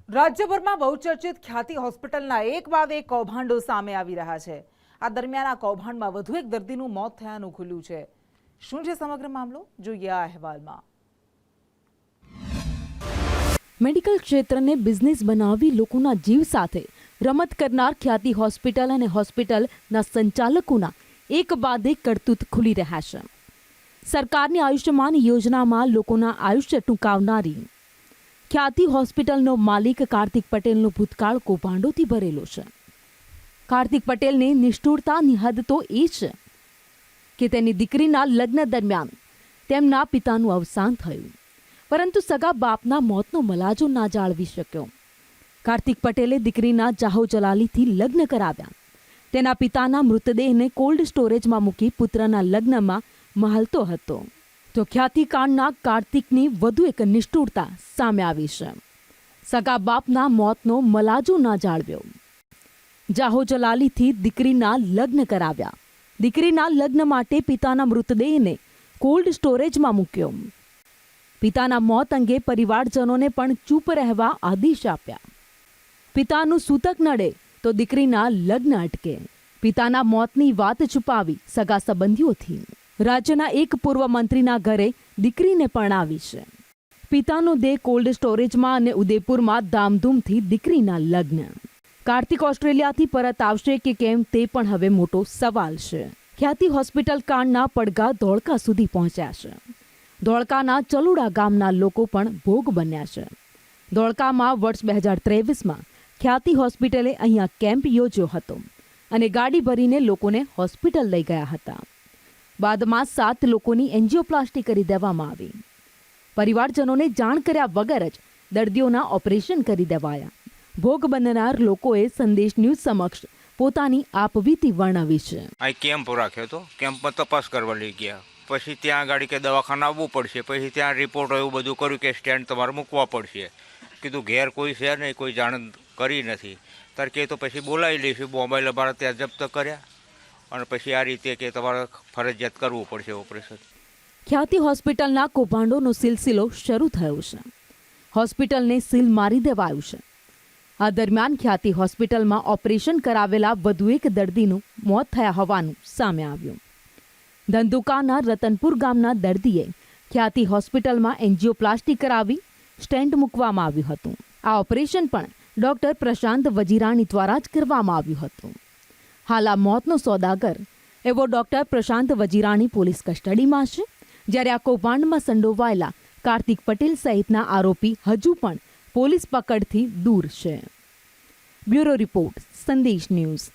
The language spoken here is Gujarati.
રાજ્યભરમાં બહુચર્ચિત ખ્યાતિ હોસ્પિટલના એક બાદ એક કૌભાંડો સામે આવી રહ્યા છે। આ દરમિયાન આ કૌભાંડમાં વધુ એક દર્દીનું મોત થયાનું ખુલ્યું છે। શું છે સમગ્ર મામલો, જોઈએ આ અહેવાલમાં। મેડિકલ ક્ષેત્રને બિઝનેસ બનાવી લોકોના જીવ સાથે રમત કરનાર ખ્યાતિ હોસ્પિટલ અને હોસ્પિટલના સંચાલકોના એક બાદ એક કરતૂત ખુલી રહ્યા છે। સરકારની આયુષ્યમાન યોજનામાં લોકોના આયુષ્ય ટૂંકાવનારી ખ્યાતિ હોસ્પિટલનો માલિક કાર્તિક પટેલનો ભૂતકાળ કૌભાંડોથી ભરેલો છે। કાર્તિક પટેલની નિષ્ઠુરતાની હદ તો એ છે કે તેની દીકરીના લગ્ન દરમિયાન તેમના પિતાનું અવસાન થયું, પરંતુ સગા બાપના મોતનો મલાજો ના જાળવી શક્યો। કાર્તિક પટેલે દીકરીના જાહો જલાલીથી લગ્ન કરાવ્યા। તેના પિતાના મૃતદેહને કોલ્ડ સ્ટોરેજમાં મૂકી પુત્રના લગ્નમાં મહાલતો હતો। તો ખ્યાતિકાંડના કાર્તિકની વધુ એક નિષ્ઠુરતા સામે આવી છે। સગા બાપના મોતનો મલાજો ના જાળવ્યો, જાહો જલાલીથી દીકરીના લગ્ન કરાવ્યા। દીકરીના લગ્ન માટે પિતાના મૃતદેહને કોલ્ડ સ્ટોરેજમાં મૂક્યો। પિતાના મોત અંગે પરિવારજનોને પણ ચૂપ રહેવા આદેશ આપ્યા। પિતાનું સૂતક નડે તો દીકરીના લગ્ન અટકે। પિતાના મોતની વાત છુપાવી સગા સંબંધીઓથી રાજ્યના એક પૂર્વ મંત્રીના ઘરે દીકરીને પરણાવી છે। પિતાનો દેહ કોલ્ડ સ્ટોરેજમાં અને ઉદયપુરમાં ધામધૂમથી દીકરીના લગ્ન। કાર્તિક ઓસ્ટ્રેલિયાથી પરત આવશે કે કેમ તે પણ હવે મોટો સવાલ છે। ખ્યાતિ હોસ્પિટલ કાંડના પડઘા ધોળકા સુધી પહોંચ્યા છે। ધોળકાના ચલુડા ગામના લોકો પણ ભોગ બન્યા છે। ધોળકામાં વર્ષ 2023માં ખ્યાતિ હોસ્પિટલે અહીંયા કેમ્પ યોજ્યો હતો અને ગાડી ભરીને લોકોને હોસ્પિટલ લઈ ગયા હતા। બાદમાં 7 લોકોની એન્જિયોપ્લાસ્ટી કરી દેવામાં આવી। પરિવારજનોને જાણ કર્યા વગર જ દર્દીઓના ઓપરેશન કરી દેવાયા। ભોગ બનનાર લોકોએ સંદેશ ન્યૂઝ સમક્ષ પોતાની આપવીતી વર્ણવી છે। આ કેમ્પ રાખ્યો હતો, કેમ્પમાં તપાસ કરવા લઈ ગયા। પછી ત્યાં ગાડી કે દવાખાના આવવું પડશે। પછી ત્યાં રિપોર્ટો એવું બધું કર્યું કે સ્ટેન્ડ તમારે મૂકવા પડશે। કીધું ઘેર કોઈ છે નહીં, કોઈ જાણ કરી નથી। તાર કે તો પછી બોલાવી લઈશું। મોબાઈલ અમારા ત્યાં જપ્ત કર્યા અને પછી આ રીતે કે તમારે ફરજિયાત કરવું પડશે ઓપરેશન। ખ્યાતિ હોસ્પિટલના કૌભાંડોનો સિલસિલો શરૂ થયો છે। હોસ્પિટલને સીલ મારી દેવાયું છે। આ દરમિયાન ખ્યાતિ હોસ્પિટલમાં ઓપરેશન કરાવેલા વધુ એક દર્દીનું મોત થયા હોવાનું સામે આવ્યું। ધંધુકાના રતનપુર ગામના દર્દીએ ખ્યાતિ હોસ્પિટલમાં એન્જિયોપ્લાસ્ટી કરાવી સ્ટેન્ટ મૂકવામાં આવ્યું હતું। આ ઓપરેશન પણ ડોક્ટર પ્રશાંત વજીરાણી દ્વારા જ કરવામાં આવ્યું હતું। હાલ આ મોતનો સોદાગર એવો ડોક્ટર પ્રશાંત વજીરાણી પોલીસ કસ્ટડીમાં છે, જ્યારે આ કૌભાંડમાં સંડોવાયેલા કાર્તિક પટેલ સહિતના આરોપી હજુ પણ પોલીસ પકડથી દૂર છે। બ્યુરો રિપોર્ટ, સંદેશ ન્યૂઝ।